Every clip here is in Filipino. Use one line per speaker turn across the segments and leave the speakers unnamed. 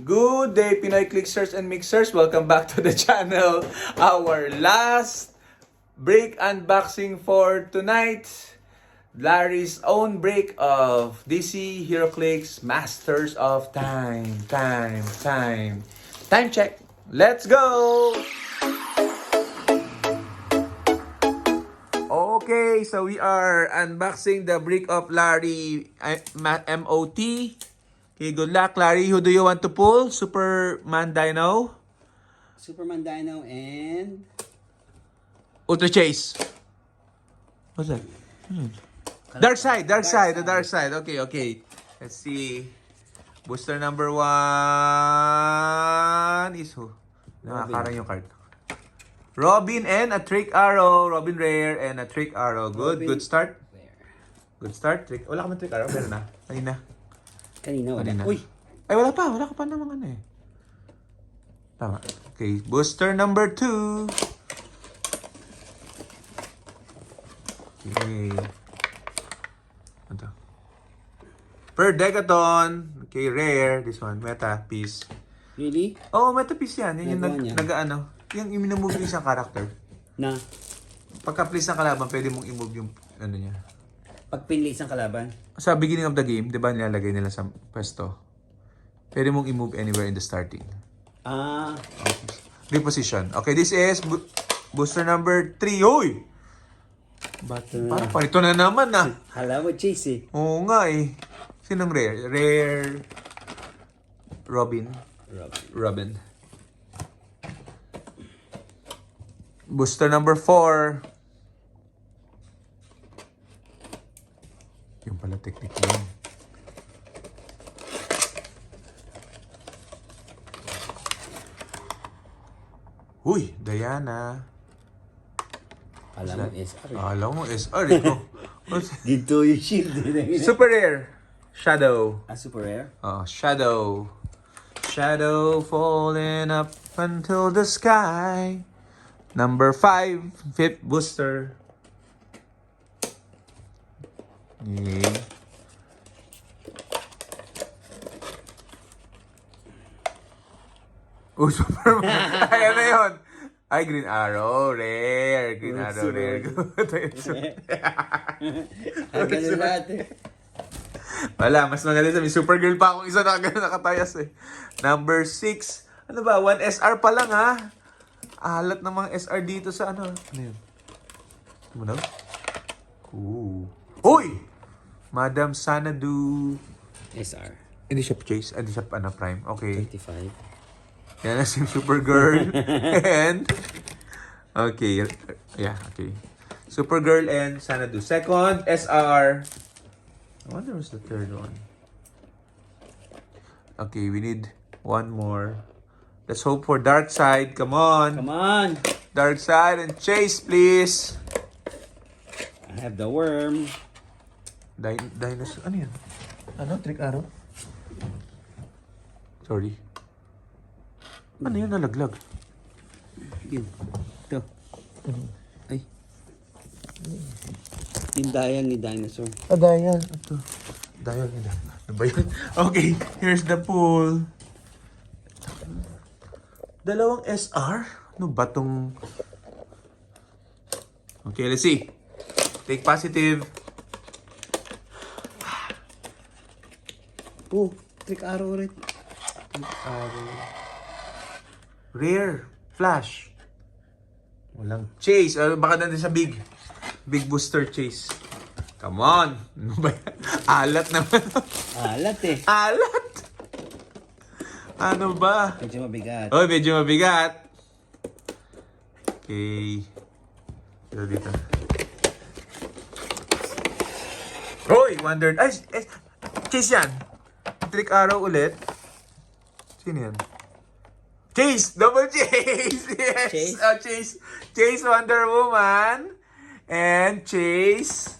Good day, Pinoy Clicksters and Mixers. Welcome back to the channel. Our last break unboxing for tonight. Larry's own break of DC Heroclix Masters of Time. Time check. Let's go! Okay, so we are unboxing the brick of Larry MOT. Okay, good luck, Larry. Who do you want to pull? Superman Dino?
Superman Dino and
Ultra Chase? What's that? Dark side. The dark side. Okay. Let's see. Booster number 1 is who? Nakakarang yung card. Robin and a Trick Arrow. Robin Rare and a Trick Arrow. Good start. Good start. Wala ka man Trick Arrow. Meron na.
Kanina wala.
Uy! Ay, wala ka pa namang ano eh. Tama. Okay, booster number 2. Okay. Ito. Per Decaton. Okay, rare. This one. Meta piece.
Really?
Oh, meta piece yan. Yan yung
Nagawa niya.
Yung minamove yung isang character.
Na?
Pagka-place ng kalaban, pwede mong i-move yung ano niya.
Pag pinlis ang kalaban?
Sa beginning of the game, di ba nilalagay nila sa pwesto? Pwede mong i-move anywhere in the starting.
Ah.
Reposition. Okay, this is booster number 3. Uy! Parang parito na naman na.
Hala mo, Chase eh.
Oo nga eh. Sinong rare? Rare. Robin. Booster number 4. Yung pala technique yun. Uy, Diana.
Alam mo, SR.
Alam mo, SR ito.
Dito yung shield.
Super rare. Shadow.
Super rare?
Shadow. Shadow falling up until the sky. Number 5. 5th booster. Okay. Oh, Superman. Ay, ano yun? Ay, Green Arrow. Rare. Green Arrow, rare.
Ang ganun lahat eh.
Wala, mas magaling sa Supergirl pa akong isa na gano'n nakatayas eh. Number 6. Ano ba? 1 SR pa lang ha. Alat ng mga SR dito sa ano. Ano yun? Ano na? Ooh. Uy! Madam Sanadu.
SR.
Hindi siya Chase. Hindi siya Prime. Okay.
25.
Yan na si Supergirl. And okay. Yeah, okay. Supergirl and Sanadu. Second, SR. I wonder what's the third one. Okay, we need one more. Let's hope for Dark Side. Come on. Dark Side and Chase, please.
I have the worm.
Dinosaur. Ano yan? Ano? Trick Arrow? Sorry. Ano yun? Nalaglag.
Yun. Ito. Ay. Yung dial ni dinosaur.
Dial. Ito. Dial nila. Ano ba yun? Okay. Here's the pool. Dalawang SR? Ano ba tong... Okay, let's see. Take positive.
Oh, Trick Arrow ulit.
Rare. Flash. Walang Chase. Baka natin sa big booster Chase. Come on. Ano ba yan? Alat naman.
Alat eh.
Alat? Ano ba?
Medyo mabigat.
Oh, medyo mabigat. Okay. Ito dito. Hoy! Wondered. Ay! Chase yan. Trick Arrow ulit. Sino yan? Chase! Double Chase! Yes!
Chase?
Chase. Chase Wonder Woman. And Chase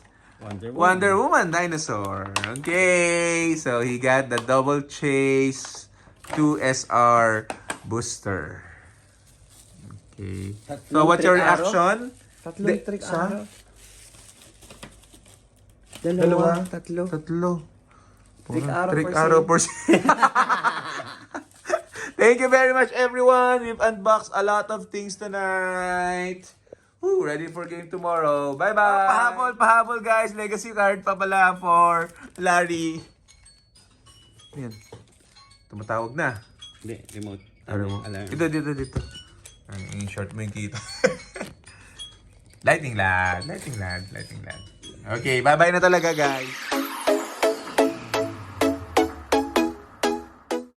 Wonder Woman Dinosaur. Okay. So, he got the double Chase 2SR booster. Okay. So, what's your reaction?
Tatlong Trick Arrow. Tatlo.
Trick
Trick Arrow
Arrow
for
for Thank you very much, everyone. We've unboxed a lot of things tonight. Woo, ready for game tomorrow. Bye-bye. Pahabol, guys. Legacy card pa pala for Larry. Yan. Tumatawag na.
Hindi, remote.
Alarm.
Alarm.
Dito. Ang short mo yung kita. Lightning lad. Okay, bye-bye na talaga, guys.